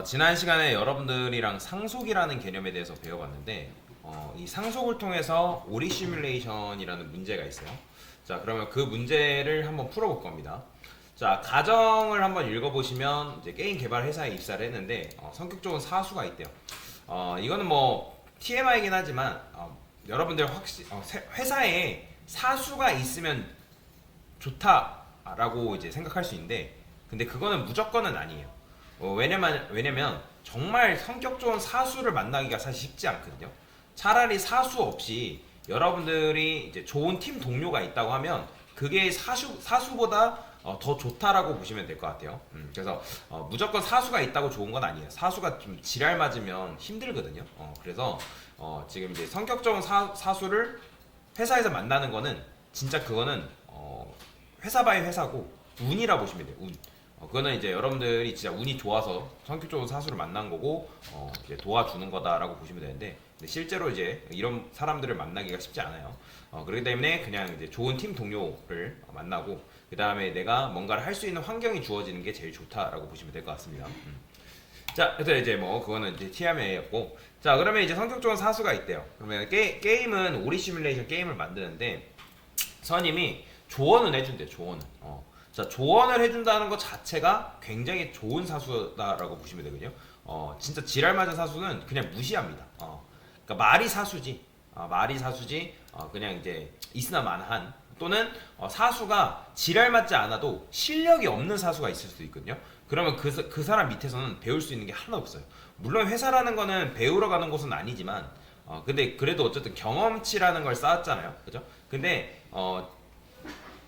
지난 시간에 여러분들이랑 상속이라는 개념에 대해서 배워봤는데 이 상속을 통해서 오리 시뮬레이션이라는 문제가 있어요. 자, 그러면 그 문제를 한번 풀어볼 겁니다. 자, 가정을 한번 읽어보시면 이제 게임 개발 회사에 입사를 했는데 성격적인 사수가 있대요. 이거는 뭐 TMI이긴 하지만 여러분들 회사에 사수가 있으면 좋다라고 이제 생각할 수 있는데, 근데 그거는 무조건은 아니에요. 왜냐면 정말 성격 좋은 사수를 만나기가 사실 쉽지 않거든요. 차라리 사수 없이 여러분들이 이제 좋은 팀 동료가 있다고 하면 그게 사수보다 더 좋다라고 보시면 될 것 같아요. 그래서 무조건 사수가 있다고 좋은 건 아니에요. 사수가 좀 지랄 맞으면 힘들거든요. 그래서 지금 이제 성격 좋은 사수를 회사에서 만나는 거는 진짜 그거는 회사 바이 회사고 운이라 보시면 돼요. 운. 그거는 이제 여러분들이 진짜 운이 좋아서 성격 좋은 사수를 만난 거고 이제 도와주는 거다라고 보시면 되는데, 근데 실제로 이제 이런 사람들을 만나기가 쉽지 않아요. 그렇기 때문에 그냥 이제 좋은 팀 동료를 만나고 그 다음에 내가 뭔가를 할 수 있는 환경이 주어지는 게 제일 좋다라고 보시면 될 것 같습니다. 자, 그래서 이제 뭐 그거는 이제 TMA였고, 자 그러면 이제 성격 좋은 사수가 있대요. 그러면 게임은 오리 시뮬레이션 게임을 만드는데 선임이 조언을 해준대요. 조언을. 자, 조언을 해준다는 것 자체가 굉장히 좋은 사수다라고 보시면 되거든요. 진짜 지랄 맞은 사수는 그냥 무시합니다. 그러니까 말이 사수지. 말이 사수지. 그냥 이제 있으나 마나한, 또는 사수가 지랄 맞지 않아도 실력이 없는 사수가 있을 수도 있거든요. 그러면 그 사람 밑에서는 배울 수 있는 게 하나 없어요. 물론 회사라는 거는 배우러 가는 곳은 아니지만, 근데 그래도 어쨌든 경험치라는 걸 쌓았잖아요. 그죠? 근데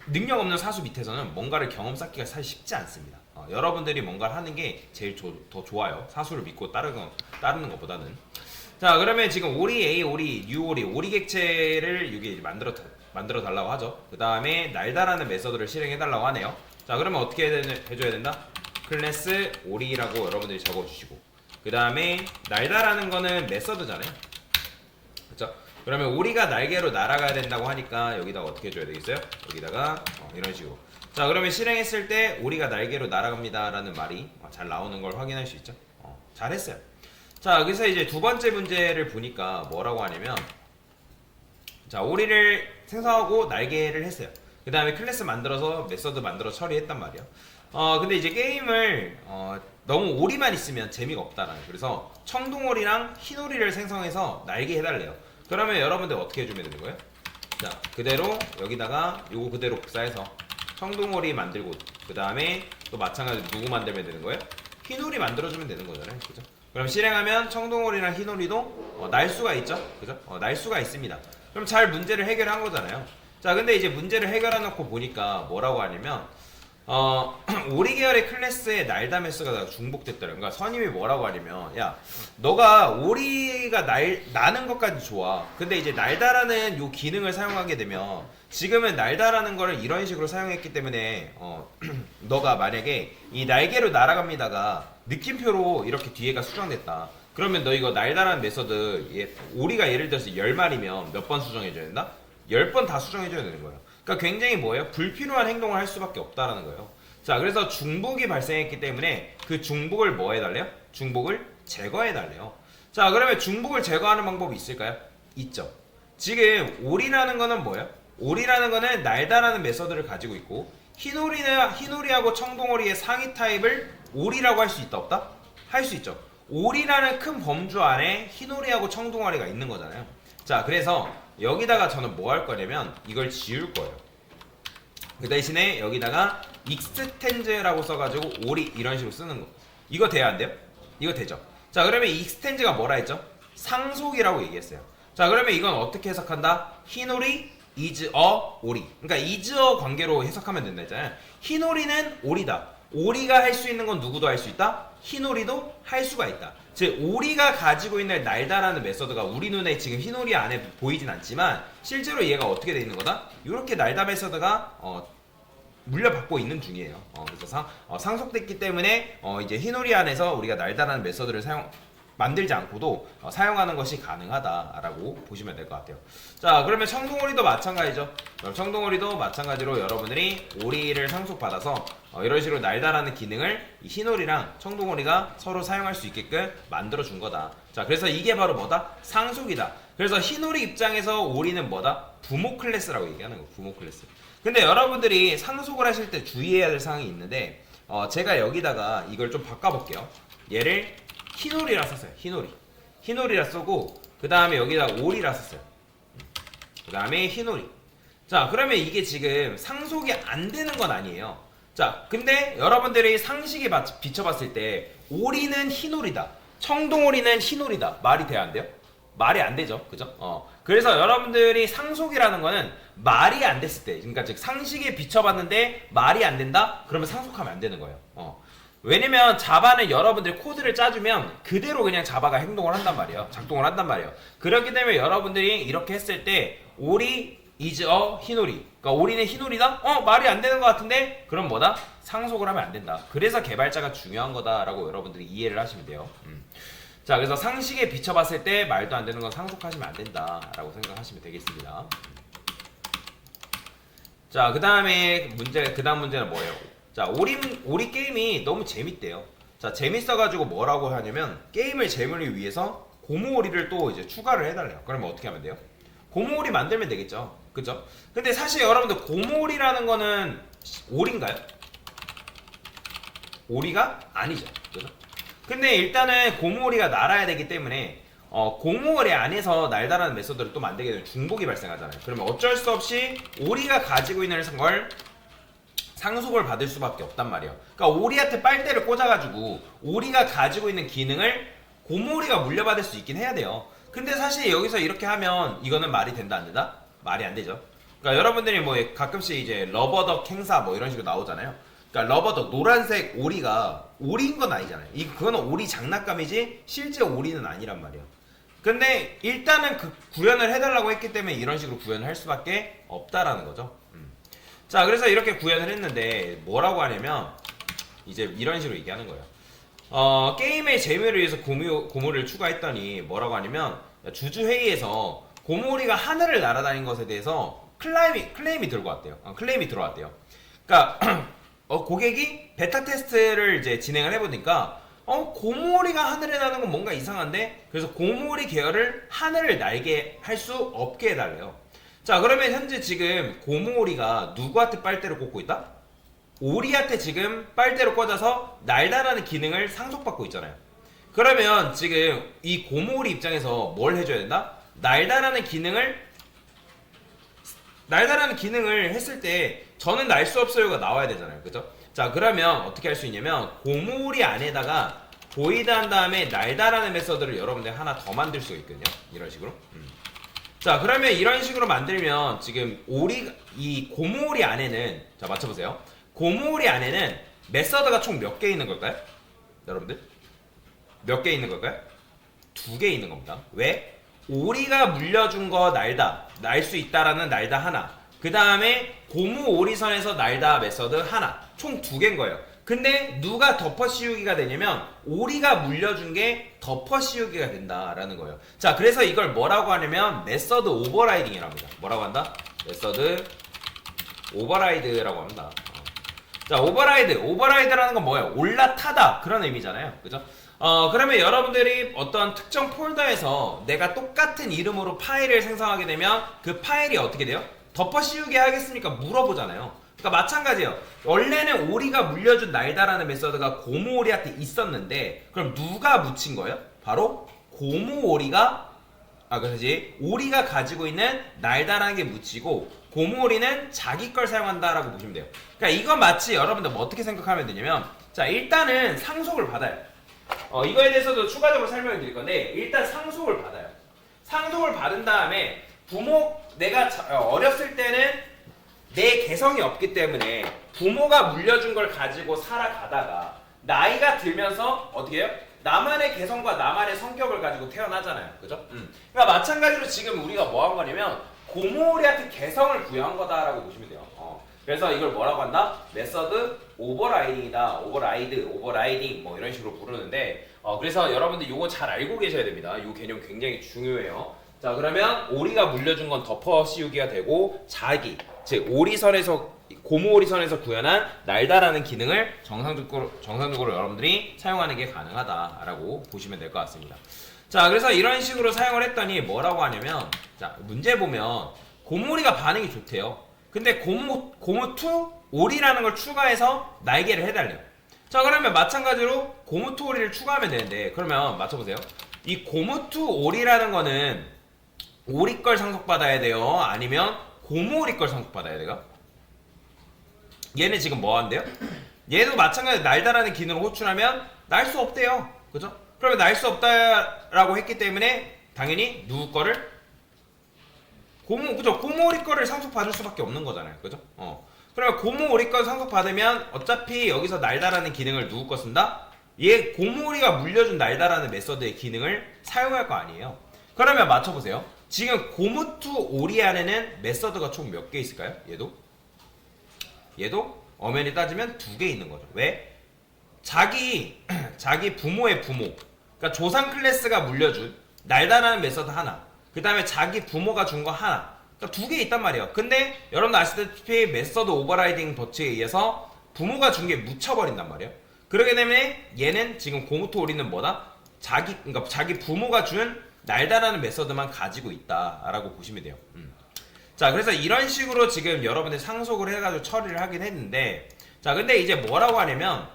능력 없는 사수 밑에서는 뭔가를 경험 쌓기가 사실 쉽지 않습니다. 여러분들이 뭔가를 하는 게 제일 더 좋아요. 사수를 믿고 따르는 것보다는. 자, 그러면 지금 오리 A, 오리, 뉴 오리, 오리 객체를 여기 만들어 달라고 하죠. 그 다음에 날다라는 메서드를 실행해 달라고 하네요. 자, 그러면 어떻게 해줘야 된다? 클래스 오리라고 여러분들이 적어주시고, 그 다음에 날다라는 거는 메서드잖아요. 그쵸? 그러면 오리가 날개로 날아가야 된다고 하니까 여기다가 어떻게 해줘야 되겠어요? 여기다가 이런 식으로. 자, 그러면 실행했을 때 오리가 날개로 날아갑니다 라는 말이 잘 나오는 걸 확인할 수 있죠. 잘했어요. 자, 여기서 이제 두 번째 문제를 보니까 뭐라고 하냐면, 자, 오리를 생성하고 날개를 했어요. 그 다음에 클래스 만들어서 메서드 만들어 처리했단 말이야. 근데 이제 게임을 너무 오리만 있으면 재미가 없다라는. 그래서 청둥오리랑 흰오리를 생성해서 날개 해달래요. 그러면 여러분들 어떻게 해주면 되는 거예요? 자, 그대로 여기다가 요거 그대로 복사해서 청둥오리 만들고, 그 다음에 또 마찬가지로 누구 만들면 되는 거예요? 흰오리 만들어주면 되는 거잖아요. 그죠? 그럼 실행하면 청둥오리랑 흰오리도 날 수가 있죠? 그죠? 날 수가 있습니다. 그럼 잘 문제를 해결한 거잖아요. 자, 근데 이제 문제를 해결해 놓고 보니까 뭐라고 하냐면, 오리 계열의 클래스에 날다 메스가 중복됐더라. 그러니까 선임이 뭐라고 하냐면, 야, 너가 오리가 나는 것까지 좋아. 근데 이제 날다라는 요 기능을 사용하게 되면, 지금은 날다라는 거를 이런 식으로 사용했기 때문에 너가 만약에 이 날개로 날아갑니다가 느낌표로 이렇게 뒤에가 수정됐다. 그러면 너 이거 날다라는 메서드, 오리가 예를 들어서 10마리면 몇 번 수정해줘야 된다? 10번 다 수정해줘야 되는 거예요. 그러니까 굉장히 뭐예요? 불필요한 행동을 할 수밖에 없다라는 거예요. 자, 그래서 중복이 발생했기 때문에 그 중복을 뭐 해달래요? 중복을 제거해달래요. 자, 그러면 중복을 제거하는 방법이 있을까요? 있죠. 지금 오리라는 거는 뭐예요? 오리라는 거는 날다라는 메서드를 가지고 있고, 흰오리하고 청동오리의 상위 타입을 오리라고 할 수 있다 없다? 할 수 있죠. 오리라는 큰 범주 안에 흰오리하고 청동오리가 있는 거잖아요. 자, 그래서 여기다가 저는 뭐 할 거냐면 이걸 지울 거예요. 그 대신에 여기다가 익스텐즈라고 써가지고 오리 이런 식으로 쓰는 거. 이거 돼야 안 돼요? 이거 되죠. 자, 그러면 익스텐즈가 뭐라 했죠? 상속이라고 얘기했어요. 자, 그러면 이건 어떻게 해석한다? 흰오리 is a 오리. 그러니까 is a 관계로 해석하면 된다 했잖아요. 흰오리는 오리다. 오리가 할 수 있는 건 누구도 할 수 있다? 흰오리도 할 수가 있다. 즉 오리가 가지고 있는 날다라는 메서드가 우리 눈에 지금 흰오리 안에 보이진 않지만 실제로 얘가 어떻게 돼 있는 거다? 이렇게 날다 메서드가 물려받고 있는 중이에요. 그래서 상속됐기 때문에 이제 흰오리 안에서 우리가 날다라는 메서드를 만들지 않고도 사용하는 것이 가능하다라고 보시면 될 것 같아요. 자, 그러면 청동오리도 마찬가지죠. 청동오리도 마찬가지로 여러분들이 오리를 상속받아서 이런 식으로 날다라는 기능을 이 흰오리랑 청동오리가 서로 사용할 수 있게끔 만들어 준 거다. 자, 그래서 이게 바로 뭐다? 상속이다. 그래서 흰오리 입장에서 오리는 뭐다? 부모 클래스라고 얘기하는 거. 부모 클래스. 근데 여러분들이 상속을 하실 때 주의해야 될 사항이 있는데 제가 여기다가 이걸 좀 바꿔볼게요. 얘를 흰오리라 썼어요. 흰오리라 쓰고 그 다음에 여기다 오리라 썼어요. 그 다음에 흰오리. 자, 그러면 이게 지금 상속이 안 되는 건 아니에요. 자, 근데 여러분들이 상식에 비춰봤을 때 오리는 흰오리다, 청동오리는 흰오리다, 말이 돼야 안 돼요? 말이 안 되죠, 그죠? 그래서 여러분들이 상속이라는 거는 말이 안 됐을 때, 그러니까 즉 상식에 비춰봤는데 말이 안 된다? 그러면 상속하면 안 되는 거예요. 왜냐면 자바는 여러분들이 코드를 짜주면 그대로 그냥 자바가 행동을 한단 말이에요. 작동을 한단 말이에요. 그렇기 때문에 여러분들이 이렇게 했을 때 오리 is a 흰오리, 그러니까 오리는 흰오리다? 말이 안 되는 것 같은데? 그럼 뭐다? 상속을 하면 안 된다. 그래서 개발자가 중요한 거다라고 여러분들이 이해를 하시면 돼요. 자, 그래서 상식에 비춰봤을 때 말도 안 되는 건 상속하시면 안 된다라고 생각하시면 되겠습니다. 자, 그 다음 문제는 뭐예요? 자, 오리 게임이 너무 재밌대요. 자, 재밌어가지고 뭐라고 하냐면 게임을 재미를 위해서 고무오리를 또 이제 추가를 해달래요. 그러면 어떻게 하면 돼요? 고무오리 만들면 되겠죠. 그죠? 근데 사실 여러분들 고무오리라는 거는 오리인가요? 오리가 아니죠. 그죠? 근데 일단은 고무오리가 날아야 되기 때문에 고무오리 안에서 날다라는 메소드를 또 만들게 되면 중복이 발생하잖아요. 그러면 어쩔 수 없이 오리가 가지고 있는 걸 상속을 받을 수밖에 없단 말이에요. 그러니까 오리한테 빨대를 꽂아가지고 오리가 가지고 있는 기능을 고무오리가 물려받을 수 있긴 해야 돼요. 근데 사실 여기서 이렇게 하면 이거는 말이 된다 안 된다? 말이 안 되죠. 그러니까 여러분들이 뭐 가끔씩 이제 러버덕 행사 뭐 이런 식으로 나오잖아요. 그러니까 러버덕 노란색 오리가 오리인 건 아니잖아요. 그거는 오리 장난감이지 실제 오리는 아니란 말이에요. 근데 일단은 그 구현을 해달라고 했기 때문에 이런 식으로 구현을 할 수밖에 없다라는 거죠. 자, 그래서 이렇게 구현을 했는데 뭐라고 하냐면 이제 이런 식으로 얘기하는 거예요. 게임의 재미를 위해서 고무를 추가했더니 뭐라고 하냐면 주주회의에서 고무오리가 하늘을 날아다닌 것에 대해서 클레임이 들고 왔대요. 클레임이 들어왔대요. 그러니까 고객이 베타 테스트를 이제 진행을 해보니까 고무오리가 하늘에 나는 건 뭔가 이상한데, 그래서 고무오리 계열을 하늘을 날게 할 수 없게 해달래요. 자, 그러면 현재 지금 고무오리가 누구한테 빨대를 꽂고 있다? 오리한테 지금 빨대로 꽂아서 날다라는 기능을 상속받고 있잖아요. 그러면 지금 이 고무오리 입장에서 뭘 해줘야 된다? 날다라는 기능을 했을 때 저는 날 수 없어요가 나와야 되잖아요. 그죠? 자, 그러면 어떻게 할 수 있냐면 고무오리 안에다가 보이드 한 다음에 날다라는 메서드를 여러분들 하나 더 만들 수가 있거든요. 이런 식으로. 자, 그러면 이런 식으로 만들면 지금 이 고무오리 안에는, 자, 맞춰보세요. 고무오리 안에는 메서드가 총 몇 개 있는 걸까요? 여러분들? 몇 개 있는 걸까요? 2개 있는 겁니다. 왜? 오리가 물려준 거 날 수 있다라는 날다 하나, 그 다음에 고무 오리선에서 날다 메서드 하나, 총 2개인 거예요. 근데 누가 덮어 씌우기가 되냐면 오리가 물려준 게 덮어 씌우기가 된다라는 거예요. 자, 그래서 이걸 뭐라고 하냐면 메서드 오버라이딩이라고 합니다. 뭐라고 한다? 메서드 오버라이드라고 합니다. 자, 오버라이드라는 건 뭐예요? 올라타다, 그런 의미잖아요. 그죠? 그러면 여러분들이 어떤 특정 폴더에서 내가 똑같은 이름으로 파일을 생성하게 되면 그 파일이 어떻게 돼요? 덮어 씌우게 하겠습니까? 물어보잖아요. 그러니까 마찬가지예요. 원래는 오리가 물려준 날다라는 메서드가 고무오리한테 있었는데, 그럼 누가 묻힌 거예요? 바로 고무오리가, 오리가 가지고 있는 날다라는 게 묻히고 고무오리는 자기 걸 사용한다라고 보시면 돼요. 그러니까 이건 마치 여러분들 뭐 어떻게 생각하면 되냐면, 자, 일단은 상속을 받아요. 이거에 대해서도 추가적으로 설명을 드릴 건데, 일단 상속을 받아요. 상속을 받은 다음에 내가 어렸을 때는 내 개성이 없기 때문에 부모가 물려준 걸 가지고 살아가다가 나이가 들면서 어떻게 해요? 나만의 개성과 나만의 성격을 가지고 태어나잖아요. 그죠? 그러니까 마찬가지로 지금 우리가 뭐 한 거냐면 고모오리한테 개성을 부여한 거다라고 보시면 돼요. 그래서 이걸 뭐라고 한다? 메서드 오버라이딩이다. 오버라이딩 뭐 이런 식으로 부르는데 그래서 여러분들 이거 잘 알고 계셔야 됩니다. 이 개념 굉장히 중요해요. 자, 그러면 오리가 물려준 건 덮어 씌우기가 되고 자기, 즉 고무오리선에서 구현한 날다라는 기능을 정상적으로 여러분들이 사용하는 게 가능하다라고 보시면 될 것 같습니다. 자, 그래서 이런 식으로 사용을 했더니 뭐라고 하냐면, 자, 문제 보면 고무오리가 반응이 좋대요. 근데 고무2 오리라는 걸 추가해서 날개를 해달래요. 자, 그러면 마찬가지로 고무2 오리를 추가하면 되는데, 그러면 맞춰보세요. 이 고무2 오리라는 거는 오리 걸 상속받아야 돼요? 아니면 고무 오리 걸 상속받아야 돼요? 얘는 지금 뭐 한대요? 얘도 마찬가지로 날다라는 기능을 호출하면 날 수 없대요. 그죠? 그러면 날 수 없다라고 했기 때문에 당연히 누구 거를? 그죠? 고무 오리 거를 상속받을 수밖에 없는 거잖아요. 그죠? 그러면 고무 오리 걸 상속받으면 어차피 여기서 날다라는 기능을 누구 거 쓴다? 얘 고무 오리가 물려준 날다라는 메서드의 기능을 사용할 거 아니에요. 그러면 맞춰보세요. 지금 고무2 오리 안에는 메서드가 총 몇 개 있을까요? 얘도 엄연히 따지면 2개 있는 거죠. 왜? 자기 부모의 부모, 그러니까 조상 클래스가 물려준 날다라는 메서드 하나, 그 다음에 자기 부모가 준 거 하나, 그러니까 2개 있단 말이에요. 근데 여러분들 아시다시피 메서드 오버라이딩 덧치에 의해서 부모가 준 게 묻혀버린단 말이에요. 그러게 때문에 얘는 지금 고무2 오리는 뭐다? 그러니까 자기 부모가 준 날다라는 메서드만 가지고 있다라고 보시면 돼요. 자, 그래서 이런 식으로 지금 여러분들 상속을 해가지고 처리를 하긴 했는데, 자, 근데 이제 뭐라고 하냐면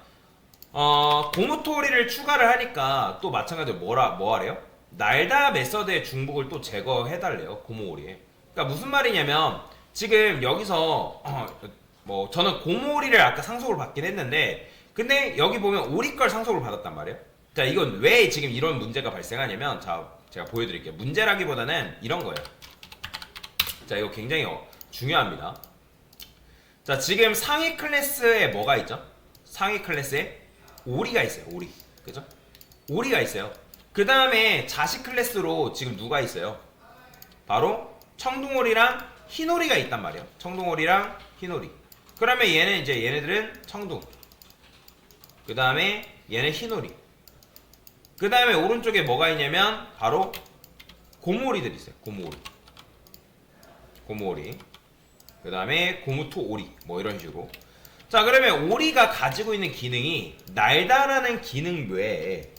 고무토리를 추가를 하니까 또 마찬가지로 뭐 하래요? 날다 메서드의 중복을 또 제거해달래요, 고무오리에. 그러니까 무슨 말이냐면 지금 여기서 뭐 저는 고무오리를 아까 상속을 받긴 했는데, 근데 여기 보면 오리 걸 상속을 받았단 말이에요. 자, 이건 왜 지금 이런 문제가 발생하냐면, 자, 제가 보여드릴게요. 문제라기보다는 이런 거예요. 자, 이거 굉장히 중요합니다. 자, 지금 상위 클래스에 뭐가 있죠? 상위 클래스에 오리가 있어요. 오리. 그죠? 오리가 있어요. 그 다음에 자식 클래스로 지금 누가 있어요? 바로 청둥오리랑 흰오리가 있단 말이에요. 청둥오리랑 흰오리. 그러면 얘네들은 청둥. 그 다음에 얘는 흰오리. 그 다음에 오른쪽에 뭐가 있냐면 바로 고무오리들이 있어요. 고무오리. 그 다음에 고무2 오리. 뭐 이런 식으로. 자, 그러면 오리가 가지고 있는 기능이 날다라는 기능 외에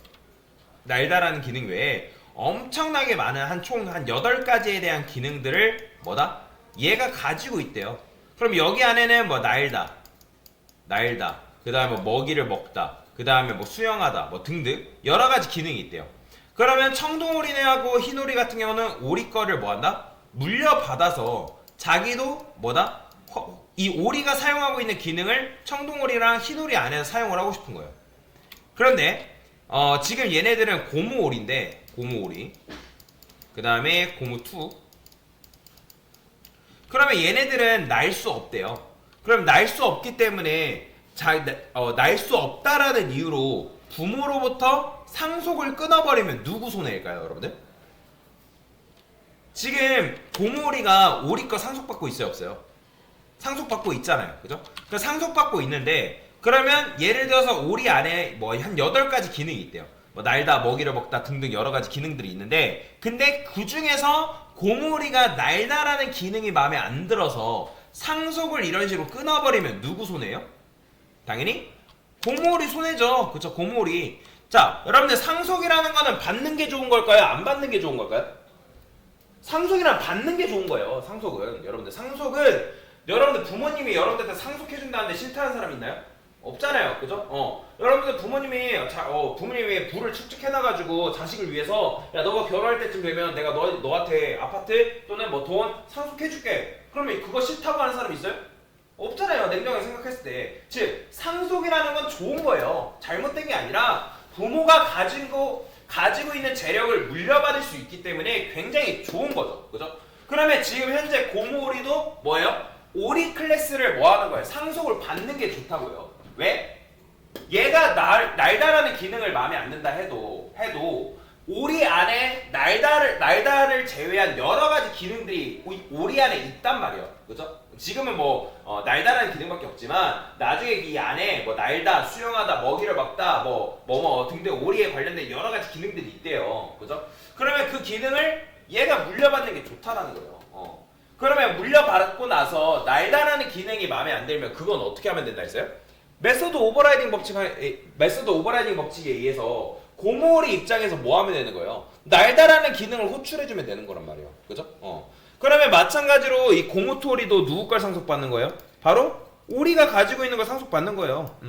엄청나게 많은 총 8가지에 대한 기능들을 얘가 가지고 있대요. 그럼 여기 안에는 뭐 날다, 그 다음에 뭐 먹이를 먹다, 그 다음에 뭐 수영하다, 뭐 등등 여러가지 기능이 있대요. 그러면 청둥오리하고 흰오리 같은 경우는 오리 거를 물려받아서 자기도 이 오리가 사용하고 있는 기능을 청둥오리랑 흰오리 안에서 사용을 하고 싶은 거예요. 그런데 지금 얘네들은 고무오리인데, 고무오리, 그 다음에 고무2. 그러면 얘네들은 날 수 없대요. 그럼 날 수 없기 때문에 날 수 없다라는 이유로 부모로부터 상속을 끊어버리면 누구 손해일까요, 여러분들? 지금 고무오리가 오리 거 상속받고 있어요, 없어요? 상속받고 있잖아요, 그죠? 그러니까 상속받고 있는데, 그러면 예를 들어서 오리 안에 뭐 한 8가지 기능이 있대요. 뭐 날다, 먹이를 먹다 등등 여러가지 기능들이 있는데, 근데 그 중에서 고무오리가 날다라는 기능이 마음에 안 들어서 상속을 이런 식으로 끊어버리면 누구 손해예요? 당연히 고무오리 손해죠. 그쵸? 고무오리. 자, 여러분들 상속이라는 거는 받는 게 좋은 걸까요? 안 받는 게 좋은 걸까요? 상속이란 받는 게 좋은 거예요. 상속은 여러분들 부모님이 여러분들한테 상속해준다는데 싫다는 사람 있나요? 없잖아요. 그죠? 여러분들 부모님이 부를 축적해놔가지고 자식을 위해서, 야, 너가 결혼할 때쯤 되면 내가 너한테 아파트 또는 뭐 돈 상속해줄게. 그러면 그거 싫다고 하는 사람 있어요? 없잖아요. 냉정하게 생각했을 때. 즉, 상속이라는 건 좋은 거예요. 잘못된 게 아니라 부모가 가지고 있는 재력을 물려받을 수 있기 때문에 굉장히 좋은 거죠. 그죠? 그러면 지금 현재 고무오리도 뭐예요? 오리 클래스를 뭐 하는 거예요? 상속을 받는 게 좋다고요. 왜? 얘가 날다라는 기능을 마음에 안 든다 해도 오리 안에 날다를 제외한 여러 가지 기능들이 오리 안에 있단 말이에요. 그죠? 지금은 뭐 날다라는 기능밖에 없지만 나중에 이 안에 뭐 날다, 수영하다, 먹이를 먹다, 뭐 등등 오리에 관련된 여러 가지 기능들이 있대요. 그죠? 그러면 그 기능을 얘가 물려받는 게 좋다라는 거예요. 그러면 물려받고 나서 날다라는 기능이 마음에 안 들면 그건 어떻게 하면 된다 했어요? 메소드 오버라이딩 법칙에 의해서 고모리 입장에서 뭐 하면 되는 거예요? 날다라는 기능을 호출해주면 되는 거란 말이에요. 그죠? 그러면 마찬가지로 이 고무토리도 누구 걸 상속받는 거예요? 바로 오리가 가지고 있는 걸 상속받는 거예요.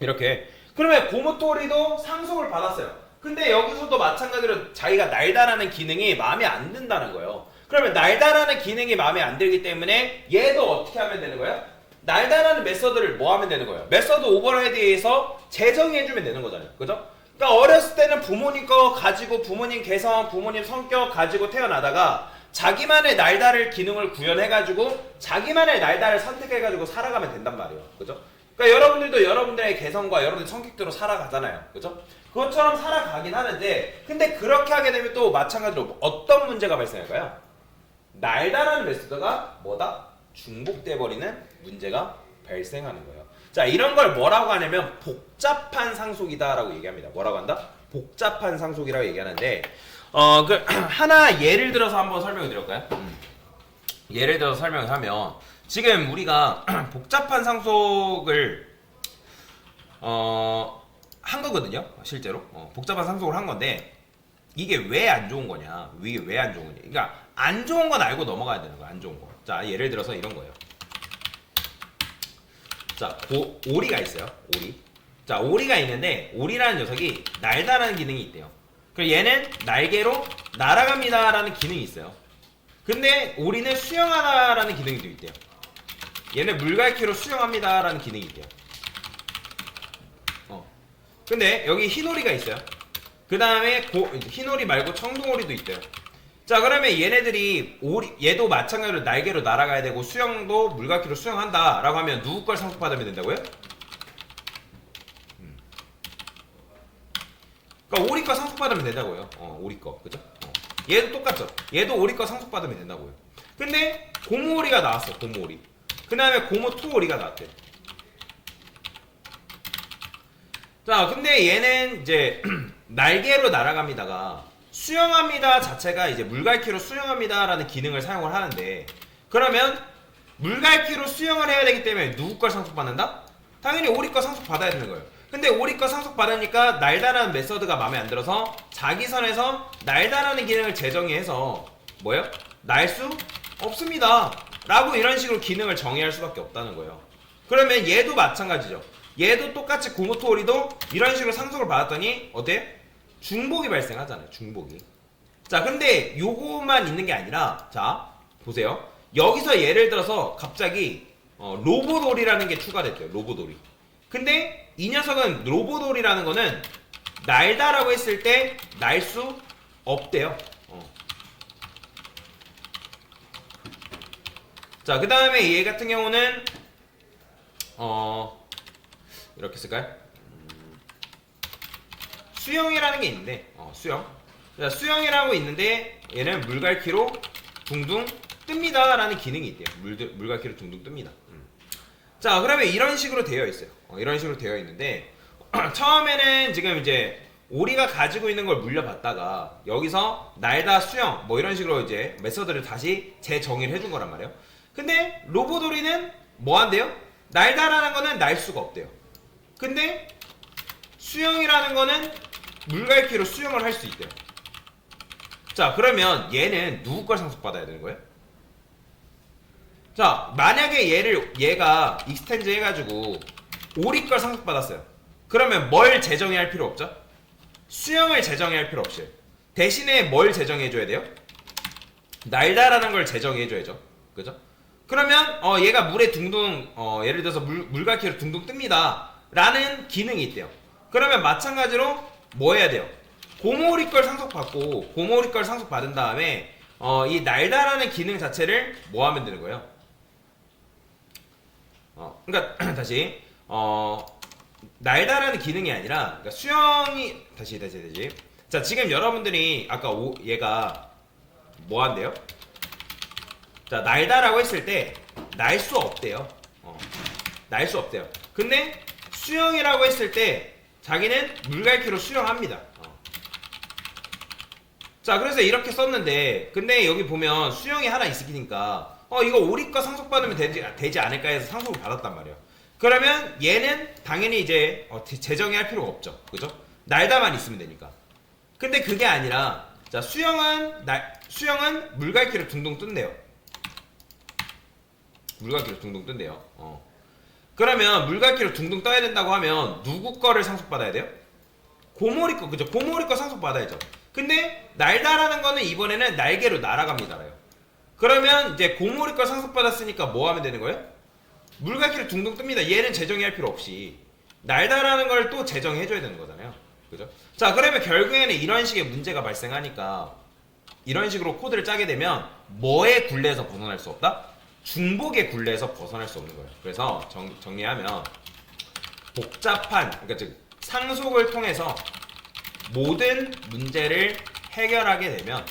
이렇게. 그러면 고무토리도 상속을 받았어요. 근데 여기서도 마찬가지로 자기가 날다라는 기능이 마음에 안 든다는 거예요. 그러면 날다라는 기능이 마음에 안 들기 때문에 얘도 어떻게 하면 되는 거예요? 날다라는 메서드를 뭐 하면 되는 거예요? 메서드 오버라이드에서 재정의해주면 되는 거잖아요. 그죠? 그러니까 어렸을 때는 부모님 거 가지고 부모님 개성, 부모님 성격 가지고 태어나다가 자기만의 날다를 기능을 구현해가지고 자기만의 날다를 선택해가지고 살아가면 된단 말이에요. 그죠? 그러니까 여러분들도 여러분들의 개성과 여러분들 성격대로 살아가잖아요. 그죠? 그것처럼 살아가긴 하는데 근데 그렇게 하게 되면 또 마찬가지로 어떤 문제가 발생할까요? 날다라는 메소드가 뭐다? 중복돼 버리는 문제가 발생하는 거예요. 자, 이런 걸 뭐라고 하냐면 복잡한 상속이다라고 얘기합니다. 뭐라고 한다? 복잡한 상속이라고 얘기하는데 하나 예를 들어서 한번 설명을 드릴까요? 예를 들어서 설명을 하면 지금 우리가 복잡한 상속을 한 거거든요. 실제로 복잡한 상속을 한 건데 이게 왜 안 좋은 거냐? 이게 왜 안 좋은 거냐? 그러니까 안 좋은 건 알고 넘어가야 되는 거야. 안 좋은 거. 자, 예를 들어서 이런 거예요. 자, 오리가 있어요. 오리. 자, 오리가 있는데 오리라는 녀석이 날다라는 기능이 있대요. 그리고 얘는 날개로 날아갑니다라는 기능이 있어요. 근데 오리는 수영하다라는 기능도 있대요. 얘는 물갈퀴로 수영합니다라는 기능이 있대요. 근데 여기 흰오리가 있어요. 그 다음에 흰오리 말고 청둥오리도 있대요. 자, 그러면 얘네들이 얘도 마찬가지로 날개로 날아가야 되고 수영도 물갈퀴로 수영한다 라고 하면 누구 걸 상속받으면 된다고요? 그러니까 오리 거 상속받으면 된다고요. 오리 거. 그죠? 얘도 똑같죠? 얘도 오리 거 상속받으면 된다고요. 근데 고무오리가 나왔어. 고무오리. 그 다음에 고무토오리가 나왔대. 자, 근데 얘는 이제 날개로 날아갑니다가 수영합니다 자체가 이제 물갈퀴로 수영합니다라는 기능을 사용을 하는데 그러면 물갈퀴로 수영을 해야 되기 때문에 누구 걸 상속받는다? 당연히 오리 거 상속받아야 되는 거예요. 근데 오리 거 상속받으니까 날다라는 메서드가 마음에 안 들어서 자기 선에서 날다라는 기능을 재정의해서 뭐예요? 날 수 없습니다 라고 이런 식으로 기능을 정의할 수밖에 없다는 거예요. 그러면 얘도 마찬가지죠. 얘도 똑같이 고무토오리도 이런 식으로 상속을 받았더니 어때? 중복이 발생하잖아요. 중복이. 자, 근데 요거만 있는 게 아니라 자 보세요. 여기서 예를 들어서 갑자기 로봇오리라는 게 추가됐대요. 로봇오리. 근데 이 녀석은 로봇오리라는 거는 날다라고 했을 때 날 수 없대요. 자, 그 다음에 얘 같은 경우는 이렇게 쓸까요? 수영이라는 게 있는데 수영. 자, 수영이라고 있는데 얘는 물갈퀴로 둥둥 뜹니다 라는 기능이 있대요. 물갈퀴로 둥둥 뜹니다. 자, 그러면 이런 식으로 되어 있어요. 이런 식으로 되어 있는데 처음에는 지금 이제 오리가 가지고 있는 걸 물려받다가 여기서 날다 수영 뭐 이런 식으로 이제 메서드를 다시 재정의를 해준 거란 말이에요. 근데 로봇오리는 뭐 한대요? 날다라는 거는 날 수가 없대요. 근데 수영이라는 거는 물갈퀴로 수영을 할 수 있대요. 자, 그러면 얘는 누구 걸 상속받아야 되는 거예요? 자, 만약에 얘가 익스텐즈 해가지고 오리 걸 상속받았어요. 그러면 뭘 재정의할 필요 없죠? 수영을 재정의할 필요 없이 대신에 뭘 재정의해줘야 돼요? 날다라는 걸 재정의해줘야죠. 그죠? 그러면 얘가 물에 둥둥 예를 들어서 물갈퀴로 둥둥 뜹니다 라는 기능이 있대요. 그러면 마찬가지로 뭐 해야 돼요? 고모리 걸 상속받고 고모리 걸 상속받은 다음에 이 날다라는 기능 자체를 뭐 하면 되는 거예요? 그러니까 다시 날다라는 기능이 아니라 그러니까 수영이 다시 자, 지금 여러분들이 아까 얘가 뭐 한대요? 자, 날다라고 했을 때 날 수 없대요. 날 수 없대요. 근데 수영이라고 했을 때 자기는 물갈퀴로 수영합니다. 자, 그래서 이렇게 썼는데, 근데 여기 보면 수영이 하나 있으니까 이거 오리과 상속받으면 되지 않을까 해서 상속을 받았단 말이에요. 그러면 얘는 당연히 이제 재정의 할 필요가 없죠. 그죠? 날다만 있으면 되니까. 근데 그게 아니라, 자, 수영은 물갈퀴를 둥둥 뜬대요. 물갈퀴를 둥둥 뜬대요. 그러면 물갈퀴를 둥둥 떠야 된다고 하면 누구 거를 상속받아야 돼요? 고모리 거, 그죠? 고모리 거 상속받아야죠. 근데 날다라는 거는 이번에는 날개로 날아갑니다라요. 그러면 이제 고모리 거 상속받았으니까 뭐 하면 되는 거예요? 물갈퀴를 둥둥 뜹니다. 얘는 재정이 할 필요 없이 날다라는 걸 또 재정해줘야 되는 거잖아요. 그죠? 자, 그러면 결국에는 이런 식의 문제가 발생하니까 이런 식으로 코드를 짜게 되면 뭐의 굴레에서 벗어날 수 없다? 중복의 굴레에서 벗어날 수 없는 거예요. 그래서 정리하면 복잡한, 그러니까 즉 상속을 통해서 모든 문제를 해결하게 되면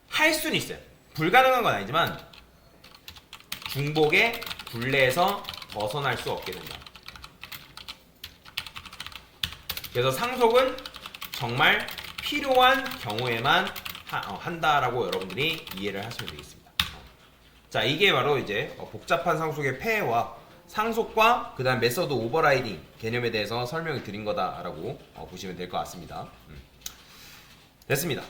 할 수는 있어요. 불가능한 건 아니지만 중복의 굴레에서 벗어날 수 없게 된다. 그래서 상속은 정말 필요한 경우에만 한다라고 여러분들이 이해를 하시면 되겠습니다. 자, 이게 바로 이제 복잡한 상속의 폐해와 상속과 그 다음 메서드 오버라이딩 개념에 대해서 설명을 드린 거다라고 보시면 될 것 같습니다. 됐습니다.